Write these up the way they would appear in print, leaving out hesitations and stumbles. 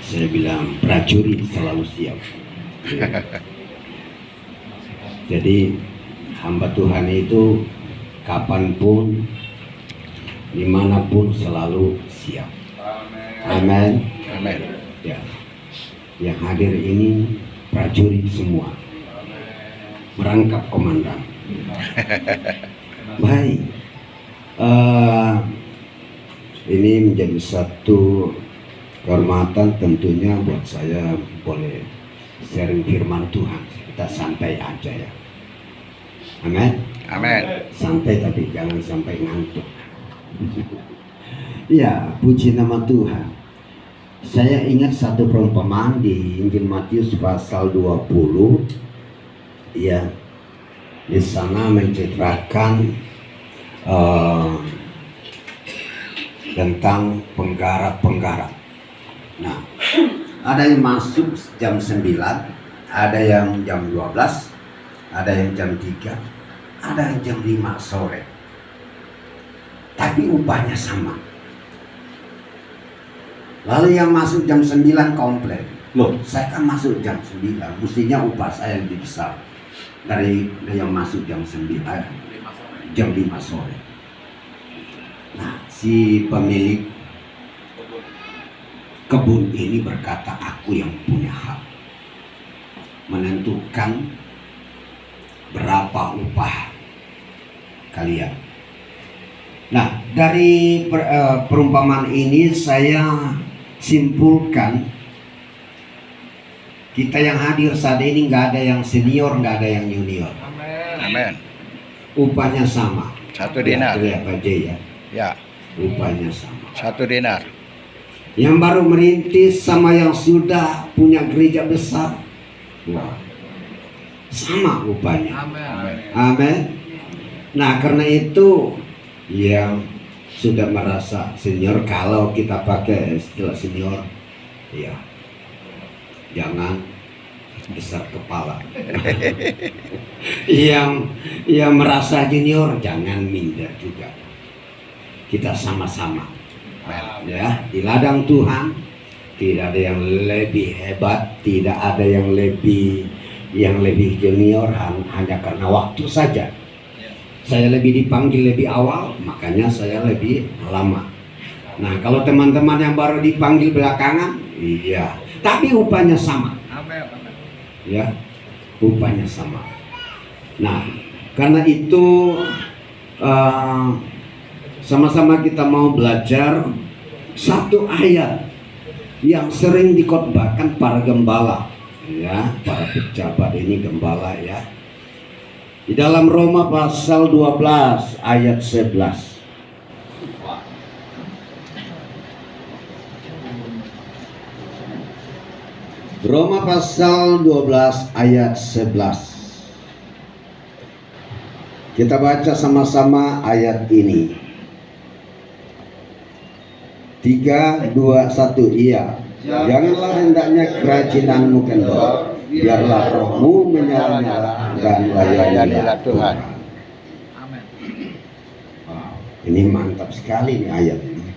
Saya bilang prajurit selalu siap. Jadi hamba Tuhan itu kapanpun, dimanapun selalu siap. Amin. Amin. Ya, yang hadir ini prajurit semua, merangkap komandan. Baik, ini menjadi satu kehormatan tentunya buat saya boleh sharing firman Tuhan. Kita santai aja ya. Amin. Amin. Santai tapi jangan sampai ngantuk. Ya, puji nama Tuhan. Saya ingat satu perumpamaan di Injil Matius pasal 20. Ya, di sana menceritakan tentang penggarap-penggarap. Nah, ada yang masuk jam 9, ada yang jam 12, ada yang jam 3, ada yang jam 5 sore. Tapi upahnya sama. Lalu yang masuk jam 9 komplain, loh saya kan masuk jam 9, mestinya upah saya lebih besar dari yang masuk jam 9, jam 5 sore. Nah, si pemilik kebun ini berkata, aku yang punya hak menentukan berapa upah kalian. Nah, dari perumpamaan ini saya simpulkan, kita yang hadir saat ini nggak ada yang senior, nggak ada yang junior. Amin. Upahnya sama. 1 dinar. Lihat aja ya. Ya, Upahnya sama. 1 dinar. Yang baru merintis sama yang sudah punya gereja besar, wah, sama upahnya. Amin. Nah, karena itu yang sudah merasa senior, kalau kita pakai istilah senior, ya jangan besar kepala. yang merasa junior jangan minder juga. Kita sama-sama, ya, di ladang Tuhan. Tidak ada yang lebih hebat, tidak ada yang lebih junior, hanya karena waktu saja. Saya lebih dipanggil lebih awal, makanya saya lebih lama. Nah, kalau teman-teman yang baru dipanggil belakangan, iya, tapi upahnya sama. Ya, upahnya sama. Nah, karena itu sama-sama kita mau belajar satu ayat yang sering dikhotbahkan para gembala, ya, para pejabat ini gembala ya. Di dalam Roma pasal 12 ayat 11. Roma pasal 12 ayat 11. Kita baca sama-sama ayat ini. 3, 2, 1, iya. Janganlah hendaknya kerajinanmu kendor, biarlah rohmu menyala-nyala dan layanilah Tuhan. Wow, ini mantap sekali nih ayat ini.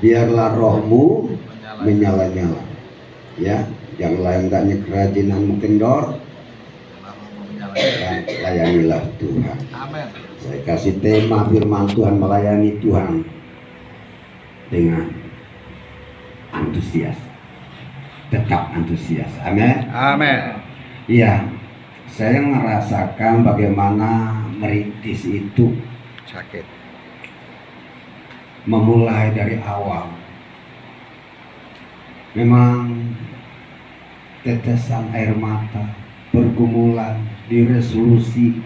Biarlah rohmu menyala-nyala. Ya, janganlah hendaknya kerajinanmu kendor, dan layanilah Tuhan. Saya kasih tema firman Tuhan, melayani Tuhan dengan antusias, tetap antusias. Amin. Amin. Iya, saya merasakan bagaimana merintis itu Sakit. memulai dari awal. Memang tetesan air mata, pergumulan, diresolusi,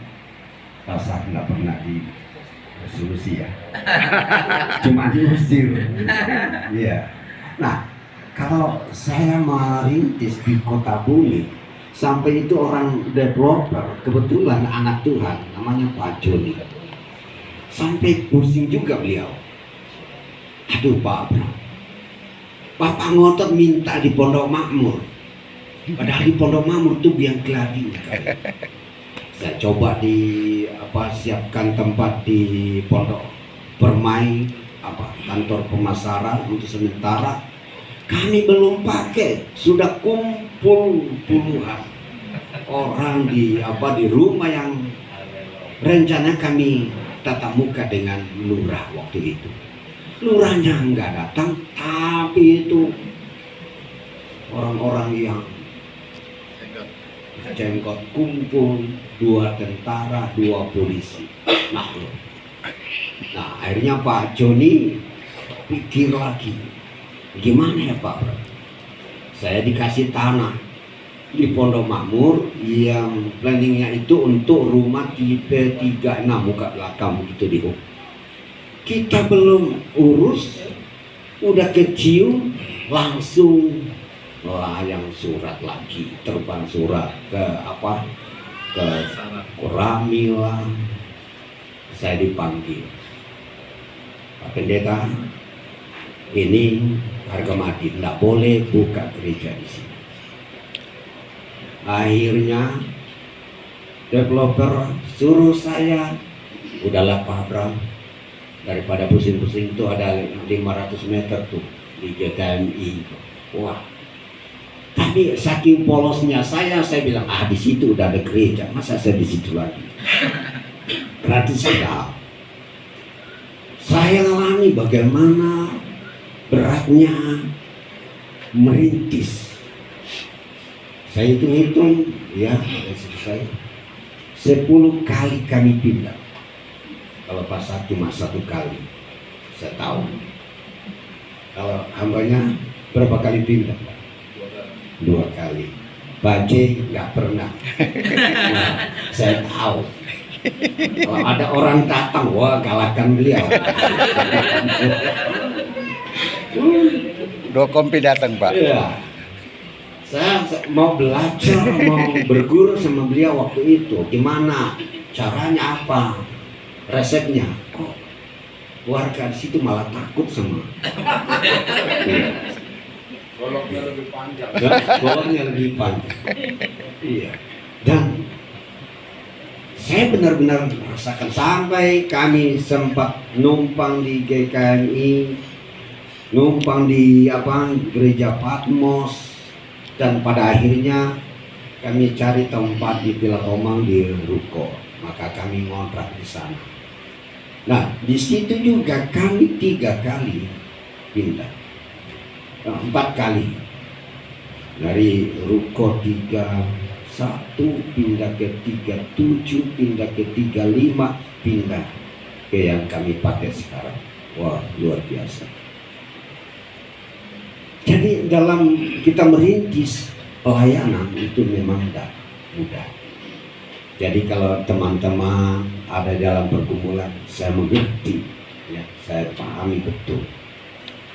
rasa nggak pernah di resolusi ya, cuma diusir. Iya. Nah, kalau saya merintis di Kota Bumi, sampai itu orang developer, kebetulan anak Tuhan, namanya Pak Joni, sampai pusing juga beliau. Aduh Pak Bro, Bapak ngotot minta di Pondok Makmur, padahal di Pondok Makmur tuh biang keladinya. Saya coba siapkan tempat di Pondok Permai, kantor pemasaran untuk sementara. Kami belum pakai, sudah kumpul puluhan orang di rumah yang rencana kami tatap muka dengan lurah waktu itu. Lurahnya nggak datang, tapi itu orang-orang yang jenggot kumpul, 2 tentara, 2 polisi. Nah, akhirnya Pak Joni pikir lagi, gimana ya Pak? Saya dikasih tanah di Pondok Makmur yang planningnya itu untuk rumah tipe 36 muka belakang begitu di kita belum urus, udah kecium langsung layang surat lagi, terbang surat ke Rami lah. Saya dipanggil, Pak Pendeta, ini harga mati, tidak boleh buka gereja di sini. Akhirnya developer suruh saya, udahlah Pak Abram, daripada pusing-pusing itu ada 500 meter tuh di GKMI. Wah, tapi saking polosnya saya bilang, di situ udah ada gereja, masa saya di situ lagi? Berarti saya alami bagaimana beratnya merintis. Saya hitung ya, saya 10 kali kami pindah. Kalau pasar cuma 1 kali setahun. Kalau hambanya berapa kali pindah? 2 kali. Baje nggak pernah. Nah, saya tahu. Kalau ada orang datang, wah galakkan beliau. 2 kompi datang Pak. Iya. Saya mau belajar, mau berguru sama beliau waktu itu. Gimana? Caranya apa? Resepnya? Kok warga di situ malah takut sama? Goloknya lebih panjang. Goloknya lebih panjang. Iya. Dan saya benar-benar merasakan sampai kami sempat numpang di GKMI, numpang di gereja Patmos, dan pada akhirnya kami cari tempat di Villa Tomang di Ruko, maka kami ngontrak di sana. Nah, di situ juga kami 3 kali pindah, 4 kali dari Ruko 31 pindah ke 37, pindah ke 35, pindah ke yang kami pakai sekarang. Wah, luar biasa. Jadi dalam kita merintis pelayanan itu memang tidak mudah. Jadi kalau teman-teman ada dalam pergumulan, saya mengerti, ya, saya pahami betul,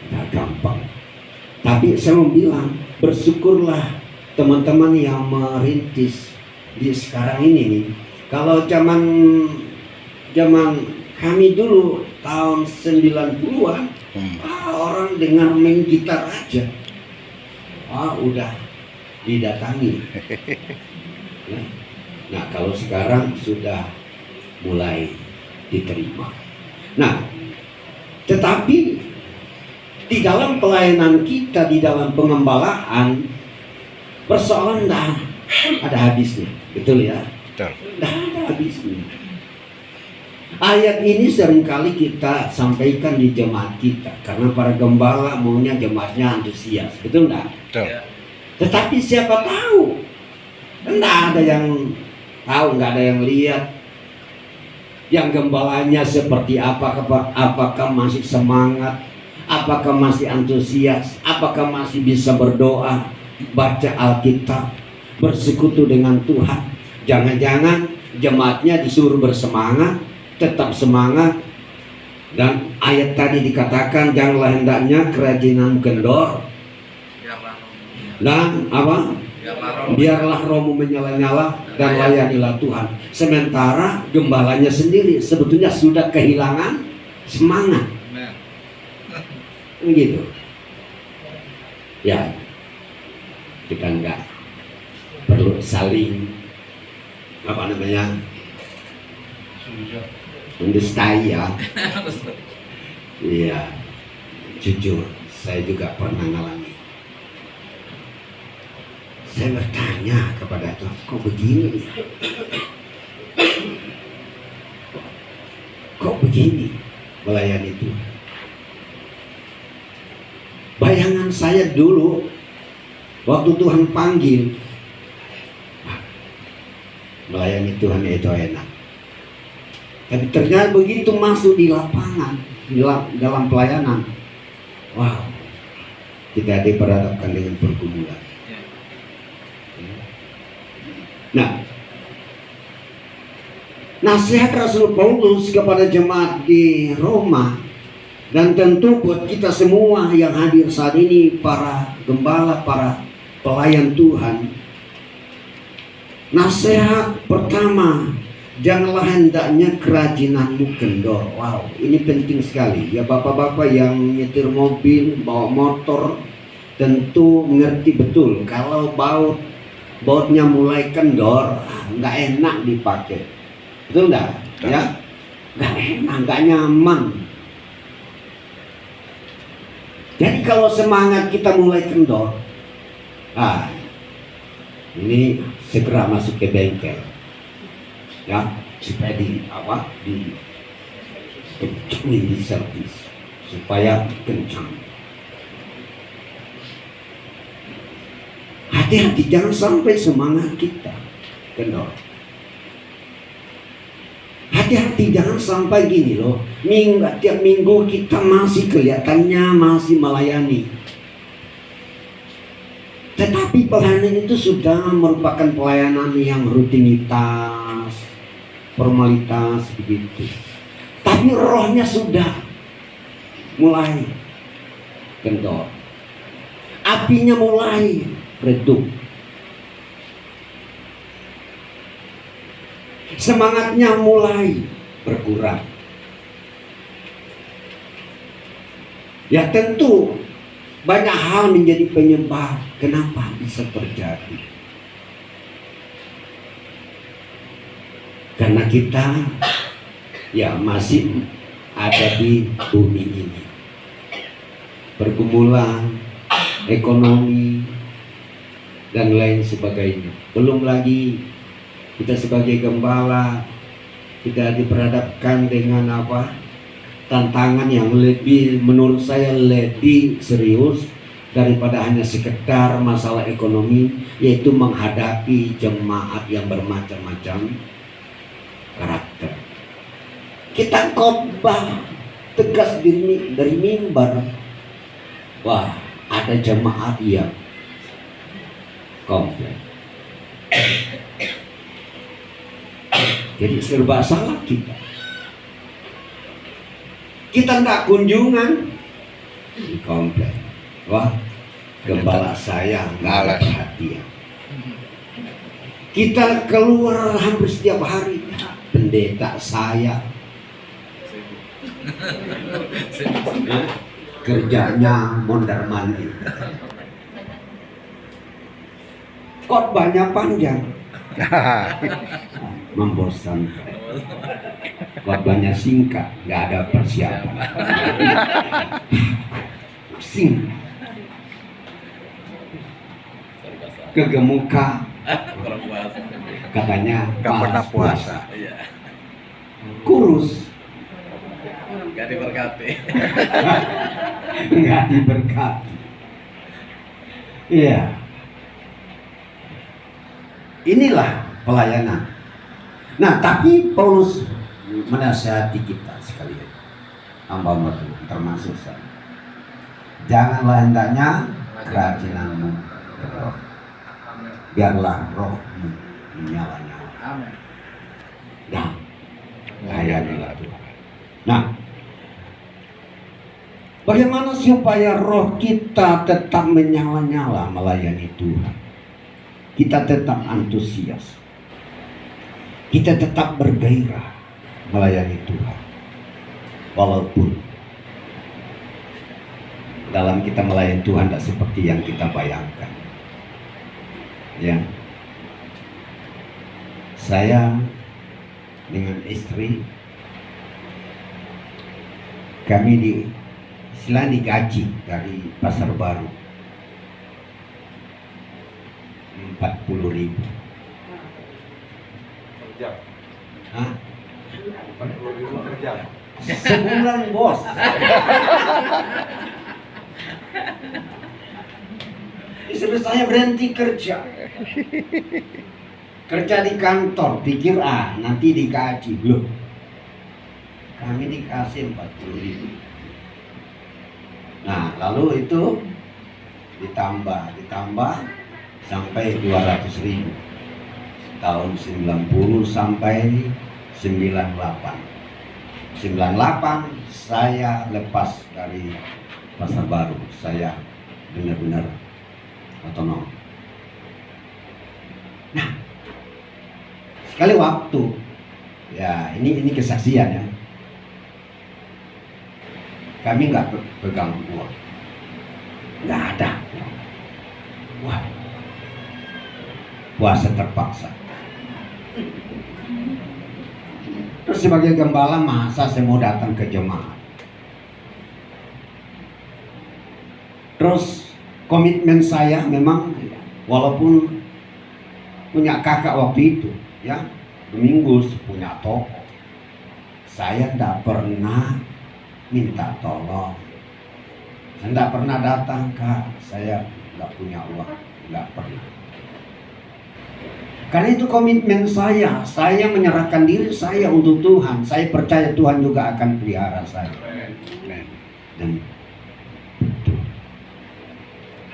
tidak gampang. Tapi saya mau bilang, bersyukurlah teman-teman yang merintis di sekarang ini nih. Kalau zaman kami dulu tahun 90-an, orang dengar main gitar aja, udah didatangi. Ya. Nah, kalau sekarang sudah mulai diterima. Nah, tetapi di dalam pelayanan kita, di dalam pengembalaan, persoalan dah ada habisnya, betul ya? Betul. Dah ada habisnya. Ayat ini seringkali kita sampaikan di jemaat kita, karena para gembala maunya jemaatnya antusias, betul enggak? Betul. Tetapi siapa tahu, enggak ada yang tahu, enggak ada yang lihat yang gembalanya seperti apakah masih semangat, apakah masih antusias, apakah masih bisa berdoa, baca Alkitab, bersekutu dengan Tuhan. Jangan-jangan jemaatnya disuruh bersemangat, tetap semangat, dan ayat tadi dikatakan janganlah hendaknya kerajinan kendor, dan biarlah rohmu menyala-nyala dan layanilah Tuhan. Sementara gembalanya sendiri sebetulnya sudah kehilangan semangat. Begitu. Ya, kita enggak perlu saling mendustai ya. Iya, jujur saya juga pernah ngalami. Saya bertanya kepada Tuhan, kok begini ya? Kok begini melayani Tuhan? Bayangan saya dulu waktu Tuhan panggil, melayani Tuhan itu enak. Tapi ternyata begitu masuk di lapangan, dalam pelayanan, wow, kita diperhadapkan dengan pergumulan. Nah, nasihat Rasul Paulus kepada jemaat di Roma, dan tentu buat kita semua yang hadir saat ini, para gembala, para pelayan Tuhan, nasihat pertama, janganlah hendaknya kerajinanmu kendor. Wow, ini penting sekali. Ya, bapak-bapak yang nyetir mobil, bawa motor, tentu mengerti betul kalau bautnya mulai kendor, nggak enak dipakai. Betul nggak? Ya, nggak enak, nggak nyaman. Jadi kalau semangat kita mulai kendor, ini segera masuk ke bengkel, ya, supaya kencangin di servis, supaya kencang. Hati-hati, jangan sampai semangat kita kendor. Hati-hati, jangan sampai gini loh, tiap minggu kita masih kelihatannya masih melayani, tetapi pelayanan itu sudah merupakan pelayanan yang rutinitas, formalitas begitu. Tapi rohnya sudah mulai kendor, apinya mulai redup, semangatnya mulai berkurang. Ya tentu banyak hal menjadi penyebab kenapa bisa terjadi. Karena kita ya masih ada di bumi ini. Pergumulan, ekonomi, dan lain sebagainya. Belum lagi kita sebagai gembala, kita diperhadapkan dengan tantangan yang lebih, menurut saya lebih serius daripada hanya sekedar masalah ekonomi, yaitu menghadapi jemaat yang bermacam-macam karakter. Kita khotbah tegas dari mimbar, wah, ada jemaat yang komplain. Jadi serba salah kita. Kita tidak kunjungan, komplain. Wah, gembala saya nggak ada perhatian. Kita keluar hampir setiap hari, pendeta saya kerjanya mondar-mandir, khotbahnya panjang, membosankan. Khotbahnya singkat, nggak ada persiapan. Singkat, kegemuka, katanya Gak pernah puasa. kurus, Gak diberkati. nggak diberkati. Iya, inilah pelayanan. Nah, tapi Paulus menasihati kita sekalian, hamba Tuhan termasuk saya. Janganlah hendaknya kerajinanmu kendor, biarlah rohmu menyala-nyala. Nah, layanilah Tuhan. Nah, bagaimana supaya roh kita tetap menyala-nyala melayani Tuhan? Kita tetap antusias, kita tetap bergairah melayani Tuhan, walaupun dalam kita melayani Tuhan tidak seperti yang kita bayangkan. Ya, saya dengan istri, kami digaji dari Pasar Baru. 40.000. Kerja. Hah? 40.000 kerja. Sebulan bos. Istri saya berhenti kerja. Kerja di kantor, pikir nanti dikaji. Loh, kami dikasih 40.000. Nah, lalu itu ditambah sampai 200.000. Tahun 90 sampai 98. 98 saya lepas dari Pasar Baru. Saya benar-benar otonom. Nah, sekali waktu, ya ini kesaksian ya. Kami nggak pegang uang, nggak ada. Wah, puasa terpaksa. Terus sebagai gembala, masa saya mau datang ke jemaat? Terus komitmen saya memang, walaupun punya kakak waktu itu, ya, Domingus punya toko, saya tidak pernah minta tolong. Saya tidak pernah datang, Kak, saya nggak punya uang, nggak pernah. Karena itu komitmen saya menyerahkan diri saya untuk Tuhan. Saya percaya Tuhan juga akan pelihara saya. Dan betul,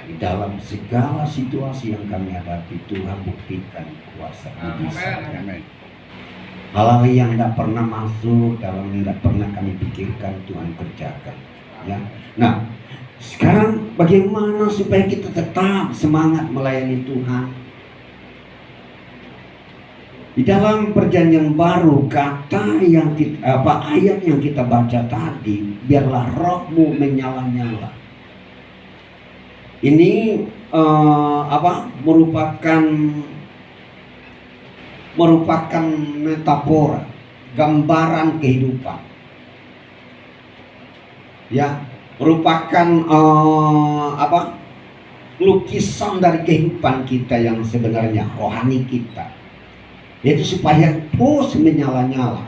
di dalam segala situasi yang kami hadapi, Tuhan buktikan kuasa bisa. Hal-hal yang tidak pernah masuk, dalam yang tidak pernah kami pikirkan, Tuhan kerjakan. Ya. Nah, sekarang bagaimana supaya kita tetap semangat melayani Tuhan? Di dalam perjanjian baru, kata yang ayat yang kita baca tadi, biarlah rohmu menyala-nyala. Ini merupakan metafora, gambaran kehidupan. Ya, merupakan lukisan dari kehidupan kita yang sebenarnya rohani kita. Yaitu supaya terus menyala-nyala.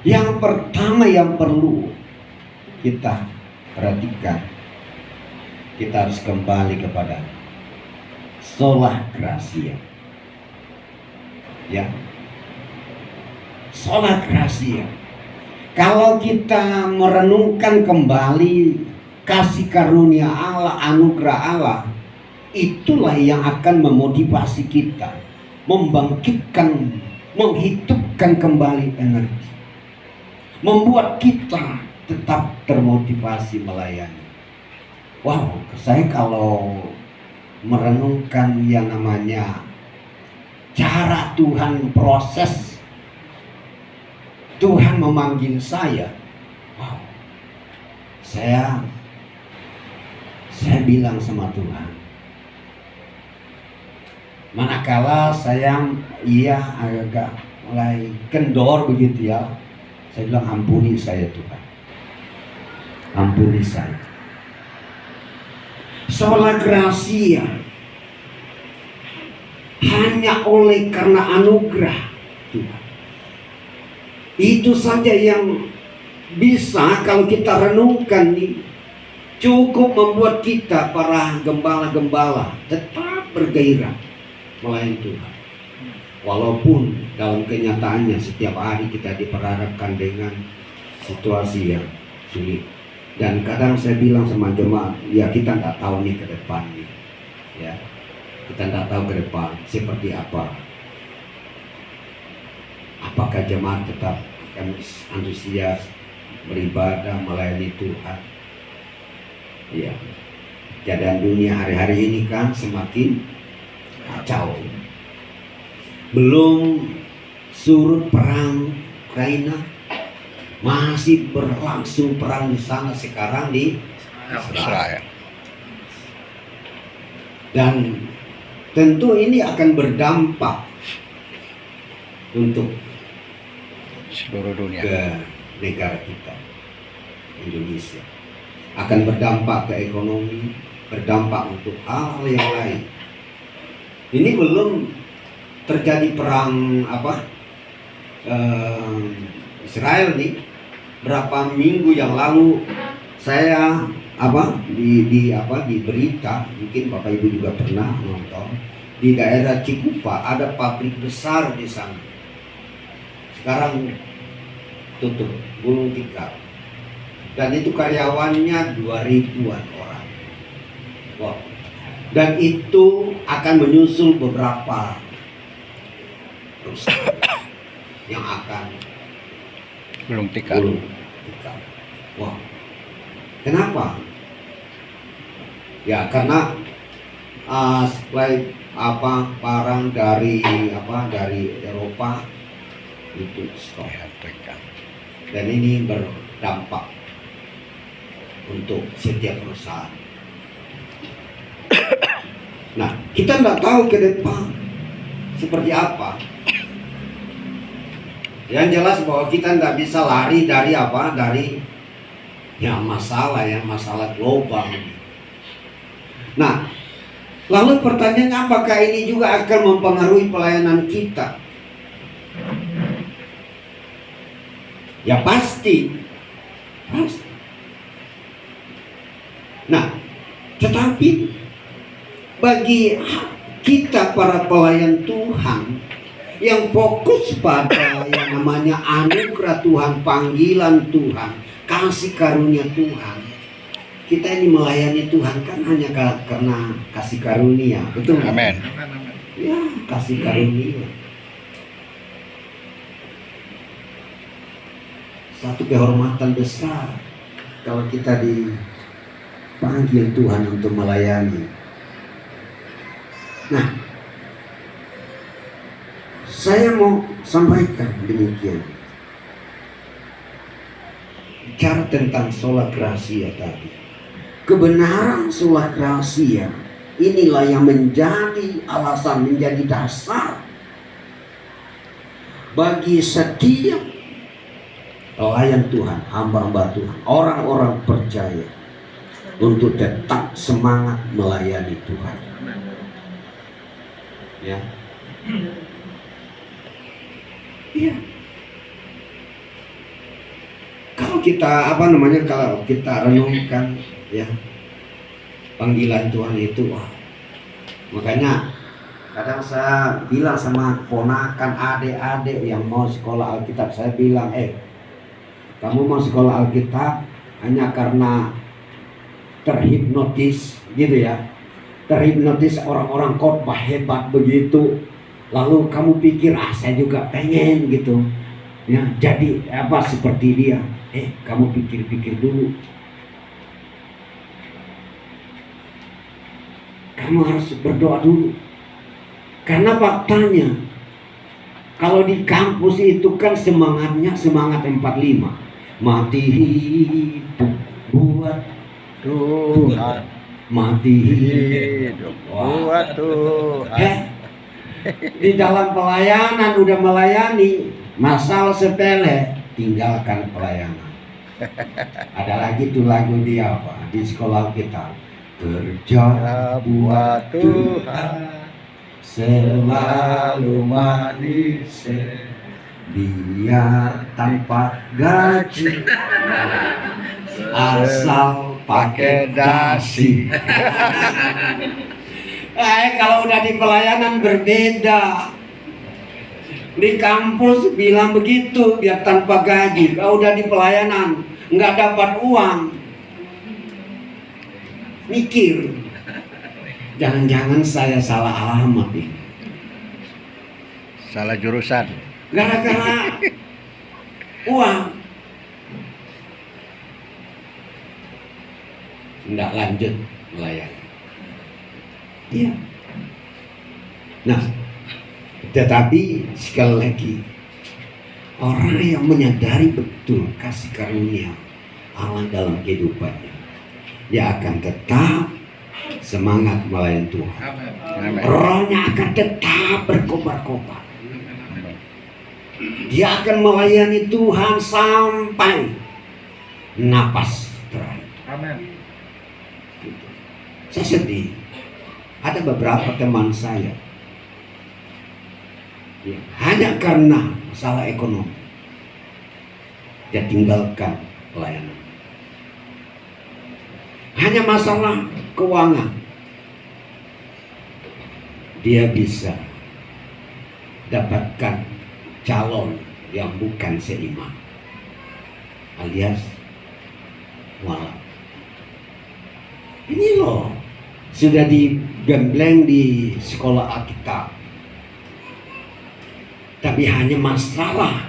Yang pertama yang perlu kita perhatikan, kita harus kembali kepada sola gratia. Ya, sola gratia. Kalau kita merenungkan kembali kasih karunia Allah, anugerah Allah, itulah yang akan memotivasi kita, membangkitkan, menghidupkan kembali energi, membuat kita tetap termotivasi melayani. Wow, saya kalau merenungkan yang namanya cara Tuhan proses, Tuhan memanggil saya, wow, saya bilang sama Tuhan, manakala saya agak mulai kendor begitu ya, saya bilang ampuni saya Tuhan, ampuni saya. Sola gratia, hanya oleh karena anugerah Tuhan. Itu saja yang bisa kalau kita renungkan nih, cukup membuat kita para gembala-gembala tetap bergairah melayani Tuhan. Walaupun dalam kenyataannya setiap hari kita diperhadapkan dengan situasi yang sulit. Dan kadang saya bilang sama jemaat, ya kita tidak tahu nih ke depan nih. Ya, kita tidak tahu ke depan seperti apa. Apakah jemaat tetap akan antusias beribadah melayani Tuhan? Ya, keadaan dunia hari-hari ini kan semakin kacau. Belum surut perang Ukraina, masih berlangsung perang di sana sekarang di Israel. Dan tentu ini akan berdampak untuk seluruh dunia, ke negara kita, Indonesia. Akan berdampak ke ekonomi, berdampak untuk hal yang lain. Ini belum terjadi perang Israel nih. Berapa minggu yang lalu saya di berita, mungkin Bapak Ibu juga pernah nonton, di daerah Cikupa ada pabrik besar di sana. Sekarang tutup, gulung tikar. Dan itu karyawannya 2.000-an orang. Wow. Dan itu akan menyusul beberapa perusahaan yang akan Belum tikar. gulung tikar. Wow. Kenapa? Ya karena supply barang dari Eropa itu stop. Dan ini berdampak untuk setiap perusahaan. Nah, kita nggak tahu ke depan seperti apa. Yang jelas bahwa kita nggak bisa lari dari masalah global. Nah, lalu pertanyaannya, apakah ini juga akan mempengaruhi pelayanan kita? Ya pasti. Nah, tetapi bagi kita para pelayan Tuhan yang fokus pada yang namanya anugerah Tuhan, panggilan Tuhan, kasih karunia Tuhan, kita ini melayani Tuhan kan hanya karena kasih karunia, betul? Amin. Ya, kasih karunia. Satu kehormatan besar kalau kita dipanggil Tuhan untuk melayani. Nah, saya mau sampaikan demikian. Bicara tentang sola gratia tadi. Kebenaran sola gratia inilah yang menjadi alasan, menjadi dasar bagi setiap pelayan Tuhan, hamba-hamba Tuhan, orang-orang percaya untuk tetap semangat melayani Tuhan. Ya. Iya. Kalau kita renungkan ya panggilan Tuhan itu, makanya kadang saya bilang sama ponakan, adik-adik yang mau sekolah Alkitab, saya bilang, kamu mau sekolah Alkitab hanya karena terhipnotis gitu ya, terhipnotis orang-orang khotbah hebat begitu, lalu kamu pikir saya juga pengen gitu ya, jadi seperti dia. Kamu pikir-pikir dulu, kamu harus berdoa dulu, karena faktanya kalau di kampus itu kan semangatnya semangat 45, mati hidup buat Tuhan, mati hidup buat Tuhan. Di dalam pelayanan udah melayani, masalah sepele, tinggalkan pelayanan. Ada lagi tuh lagu dia di sekolah kita, kerja buat Tuhan selalu manis, biar tanpa gaji, asal pakai dasi. Kalau udah di pelayanan berbeda. Di kampus bilang begitu, biar tanpa gaji. Kalau udah di pelayanan nggak dapat uang, mikir, jangan-jangan saya salah alamat ini. Salah jurusan. Gara-gara uang. Nggak lanjut melayani. Iya. Nah, tetapi sekali lagi, orang yang menyadari betul kasih karunia Allah dalam kehidupannya, dia akan tetap semangat melayani Tuhan. Amin. Rohnya akan tetap berkobar-kobar. Dia akan melayani Tuhan sampai napas terakhir. Amin. Saya sedih. Ada beberapa teman saya, ya, hanya karena masalah ekonomi, dia tinggalkan pelayanan. Hanya masalah keuangan, dia bisa dapatkan calon yang bukan seiman, alias mualaf. Ini loh, sudah digembleng di sekolah Alkitab, tapi hanya masalah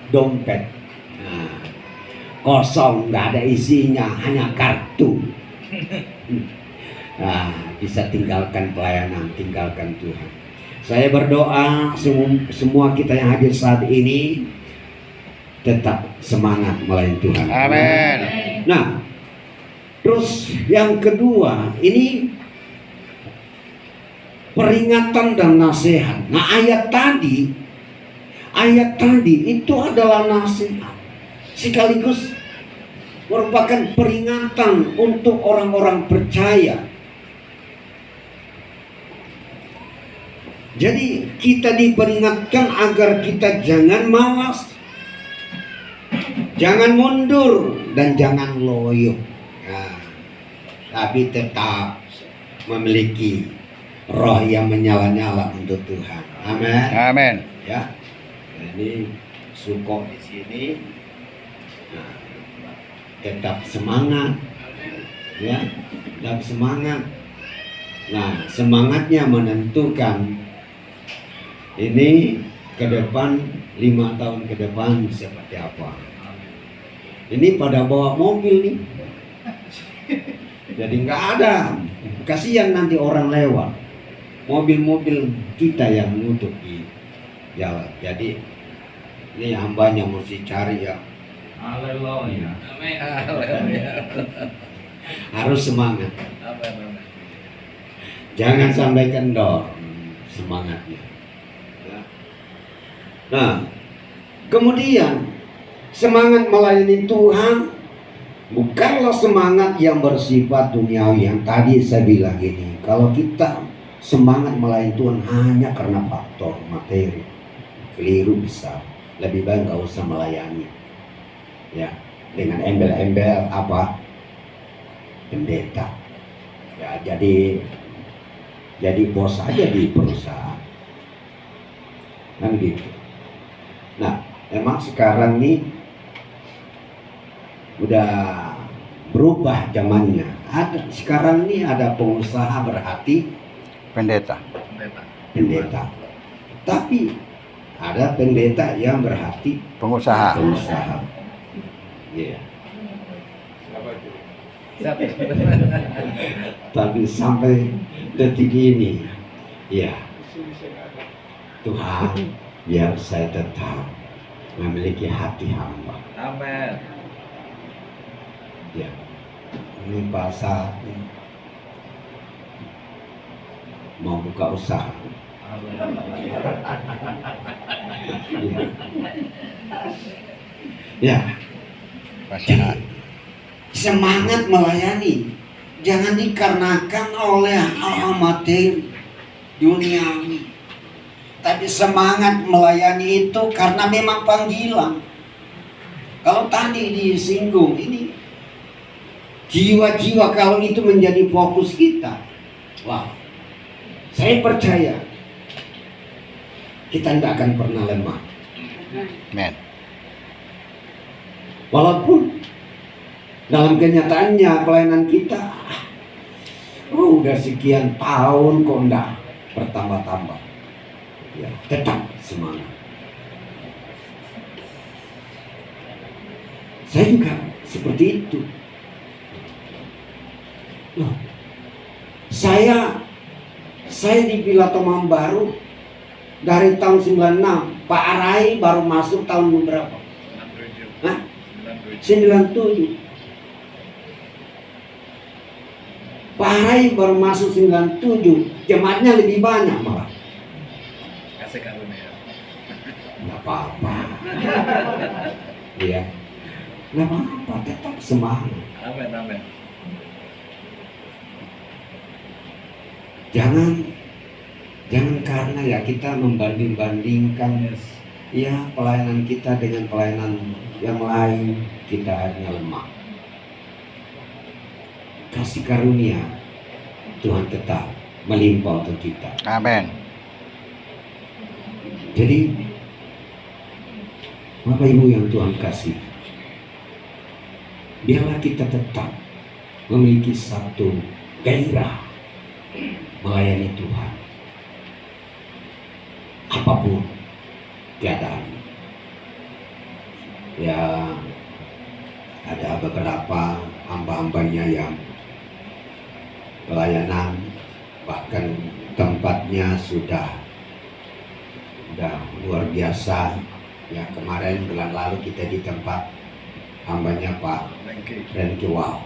dompet, nah, kosong, nggak ada isinya, hanya kartu. Nah, bisa tinggalkan pelayanan, tinggalkan Tuhan. Saya berdoa semua kita yang hadir saat ini tetap semangat melayani Tuhan. Amin. Nah, terus yang kedua, ini peringatan dan nasihat. Nah, ayat tadi itu adalah nasihat sekaligus merupakan peringatan untuk orang-orang percaya. Jadi kita diperingatkan agar kita jangan malas, jangan mundur, dan jangan loyo. Nah, tapi tetap memiliki roh yang menyala-nyala untuk Tuhan. Amin. Amin. Ya, ini suko di sini. Nah, tetap semangat, ya, tetap semangat. Nah, semangatnya menentukan ini ke depan 5 tahun ke depan seperti apa. Ini pada bawa mobil nih, jadi nggak ada. Kasihan nanti orang lewat, mobil-mobil kita yang nutup di jalan. Jadi ini hambanya mesti cari ya. Haleluya. Harus semangat. Jangan sampai kendor semangatnya. Nah, kemudian semangat melayani Tuhan bukanlah semangat yang bersifat duniawi. Yang tadi saya bilang ini, kalau kita semangat melayani Tuhan hanya karena faktor materi, keliru besar. Lebih baik nggak usah melayani, ya, dengan embel-embel apa pendeta, ya, jadi bos aja di perusahaan, kan gitu. Nah, emang sekarang nih udah berubah zamannya. Sekarang nih ada pengusaha berhati Pendeta. pendeta, tapi ada pendeta yang berhati Pengusaha. pengusaha. Iya. Tapi sampai detik ini, ya, Tuhan, biar saya tetap memiliki hati hamba. Amin. Ya, ini Pak Saat mau buka usaha. Ya, ya. Pasangan. Semangat melayani jangan dikarenakan oleh hal materi duniawi, tapi semangat melayani itu karena memang panggilan. Kalau tadi disinggung ini jiwa-jiwa, kalau itu menjadi fokus kita, wah, saya percaya kita tidak akan pernah lemah. Amin. Walaupun dalam kenyataannya pelayanan kita udah sekian tahun kok enggak bertambah-tambah, ya, tetap semangat. Saya juga seperti itu. Loh, saya di Villa Tomang Baru dari tahun 96. Pak Arai baru masuk tahun berapa? 97. Pak Arai baru masuk 97, jemaatnya lebih banyak malah. Kasih karunia. Nggak apa-apa. Iya. Nggak apa-apa, tetap semangat. Amin, amin. jangan karena ya kita membanding-bandingkan ya pelayanan kita dengan pelayanan yang lain, kita hanya lemah. Kasih karunia Tuhan tetap melimpah untuk kita. Amin. Jadi Bapak Ibu yang Tuhan kasih, biarlah kita tetap memiliki satu gairah melayani Tuhan apapun keadaan. Ya, ada beberapa hamba-hambanya yang pelayanan bahkan tempatnya sudah luar biasa. Ya, kemarin bulan lalu kita di tempat hambanya Pak Renki. Wow,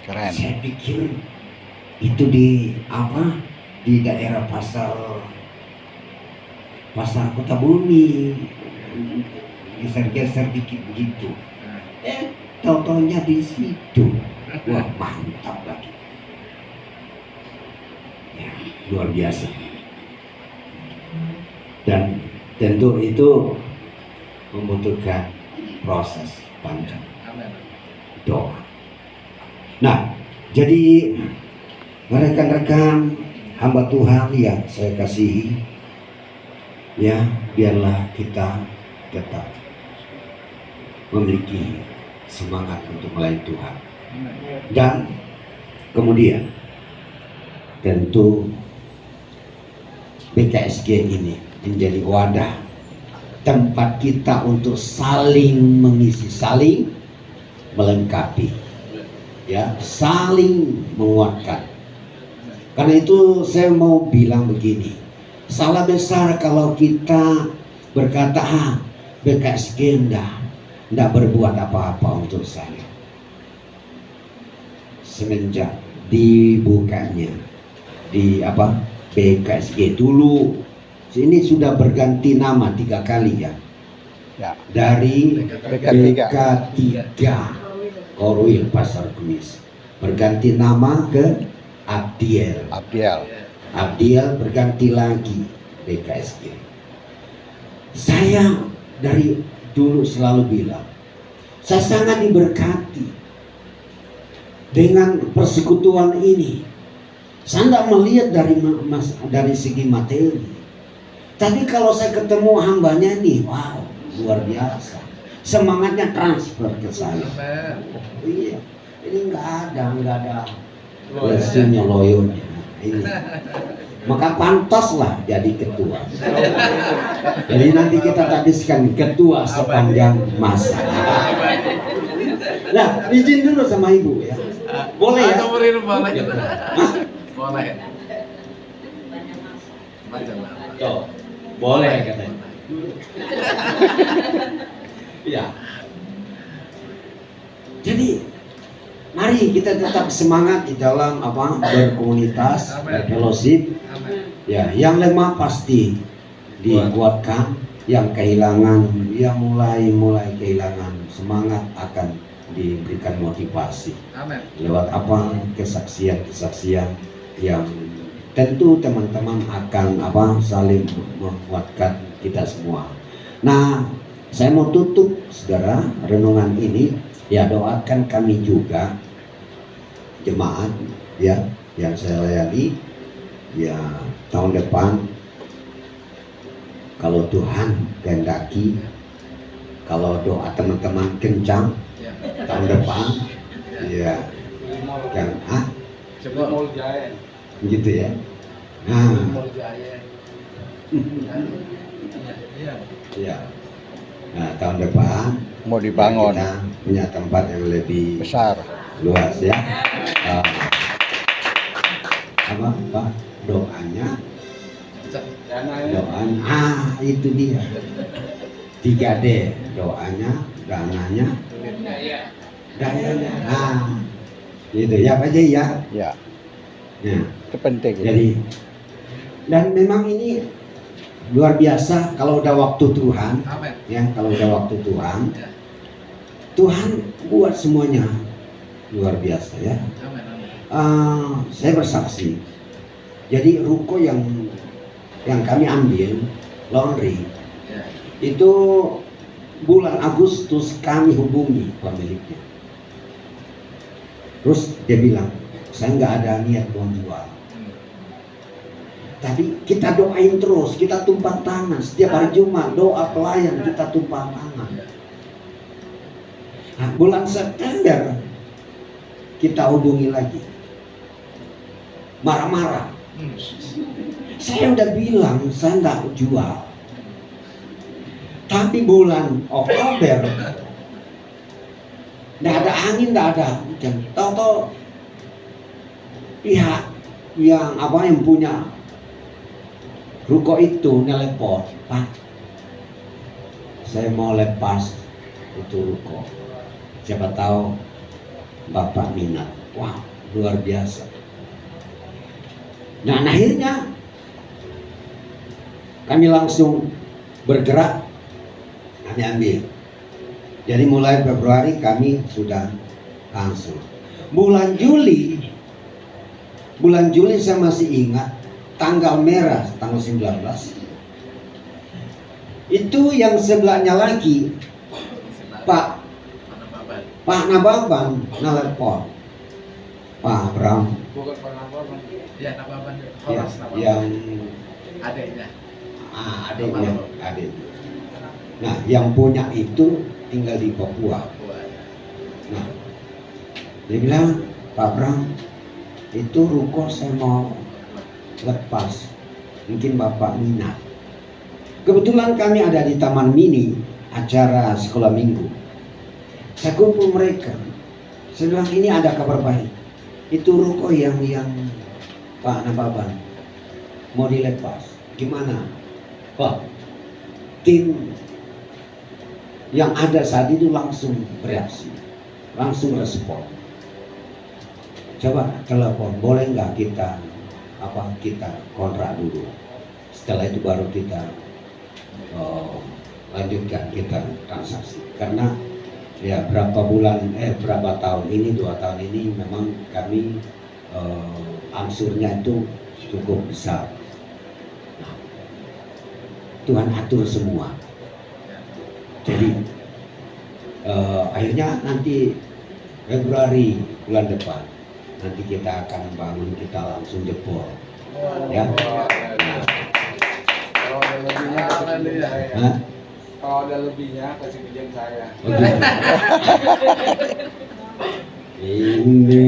Keren. saya pikir itu di daerah pasar Kota Bumi, geser-geser dikit begitu. Tau-taunya di situ. Wah, mantap lagi. Ya, luar biasa. Dan tentu itu membutuhkan proses panjang doa. Nah, jadi rekan-rekan hamba Tuhan yang saya kasihi, ya, biarlah kita tetap memiliki semangat untuk melayani Tuhan. Dan kemudian tentu BKSG ini menjadi wadah tempat kita untuk saling mengisi, saling melengkapi, ya, saling menguatkan. Karena itu saya mau bilang begini, salah besar kalau kita berkata BKSG enggak berbuat apa-apa untuk saya. Semenjak dibukanya di BKSG dulu, ini sudah berganti nama 3 kali ya. Ya. Dari BK3 Korwil Pasar Kemis berganti nama ke Abdiel. Abdiel berganti lagi BKSG. Saya dari dulu selalu bilang, saya sangat diberkati dengan persekutuan ini. Saya tidak melihat dari segi materi. Tapi kalau saya ketemu hambanya nih, wow, luar biasa. Semangatnya transfer ke saya. Iya, ini nggak ada lesunya, loyonya. Ini. Maka pantaslah jadi ketua. Jadi nanti kita tadiskan ketua sepanjang masa. Nah, izin dulu sama ibu ya. Boleh ya? Boleh. Tuh, boleh katanya. Ya. Jadi mari kita tetap semangat di dalam berkomunitas, berfellowship. Ya, yang lemah pasti dikuatkan, yang kehilangan, yang mulai kehilangan semangat akan diberikan motivasi. Lewat kesaksian yang tentu teman-teman akan saling menguatkan kita semua. Nah, saya mau tutup saudara renungan ini, ya, doakan kami juga jemaat ya yang saya layani, ya, tahun depan kalau Tuhan kehendaki, kalau doa teman-teman kencang, tahun depan ya yang gitu ya. Nah, ya. Nah, tahun depan mau dibangun kita punya tempat yang lebih besar, luas ya. Doanya itu dia 3D, doanya, dananya, dayanya. Gitu ya Pak Jai ya. ya, Nah, itu penting. jadi dan memang ini luar biasa kalau udah waktu Tuhan. Ya, kalau udah waktu Tuhan, Tuhan buat semuanya luar biasa ya. Saya bersaksi. Jadi ruko yang kami ambil laundry Ya. itu bulan Agustus kami hubungi pemiliknya. Terus dia bilang, saya nggak ada niat mau jual. Tapi kita doain terus, kita tumpang tangan setiap hari Jumat, doa pelayan kita tumpang tangan. Nah, bulan September kita hubungi lagi, marah-marah. Saya udah bilang saya nggak jual. Tapi bulan Oktober nggak ada angin, nggak ada hujan. Tahu-tahu pihak yang punya ruko itu nelepon, Pak, saya mau lepas itu ruko. Siapa tahu Bapak minat. Wah, luar biasa. Nah, akhirnya kami langsung bergerak, kami ambil. Jadi mulai Februari kami sudah langsung. Bulan Juli saya masih ingat tanggal merah, tanggal 19. Itu yang sebelahnya lagi Pak Nababan nelpon. Pak Abram, Bukan Pak Nababan. Ya, Nababan. ya, Horas Nababan. yang Adiknya. adik. Nah, yang punya itu tinggal di Papua. Nah, dia bilang, Pak Abram, itu ruko saya mau lepas, mungkin Bapak minat. Kebetulan kami ada di Taman Mini, acara sekolah minggu. Saya kumpul mereka. Saya bilang, ini ada kabar baik. Itu ruko yang Pak Nababan mau dilepas. Gimana? Pak, tim yang ada saat itu langsung bereaksi, langsung respon. Coba telepon, boleh nggak kita kontrak dulu. Setelah itu baru kita lanjutkan kita transaksi. Karena ya berapa tahun ini, 2 tahun ini memang kami angsurnya itu cukup besar. Nah, Tuhan atur semua. Jadi akhirnya nanti Februari bulan depan nanti kita akan bangun, kita langsung jebol. Ya. Kalau ada lebihnya kasih pinjam saya. Hah? Kalau ada lebihnya kasih pinjam saya. Ini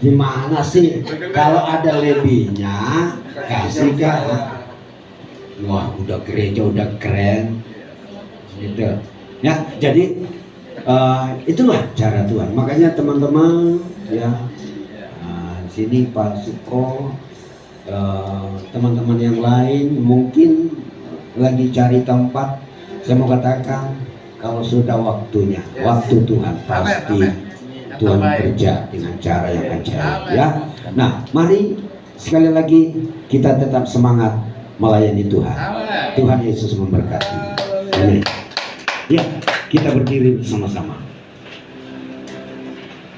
gimana sih? Kalau ada lebihnya kasih ke. Wah, udah gereja udah keren. Gitu. Ya, jadi itulah cara Tuhan. Makanya teman-teman ya, di sini Pak Suko, teman-teman yang lain mungkin lagi cari tempat. Saya mau katakan kalau sudah waktunya, waktu Tuhan pasti Tuhan bekerja dengan cara yang ajaib ya. Nah, mari sekali lagi kita tetap semangat melayani Tuhan. Tuhan Yesus memberkati. Amin. Ya, kita berdiri bersama-sama.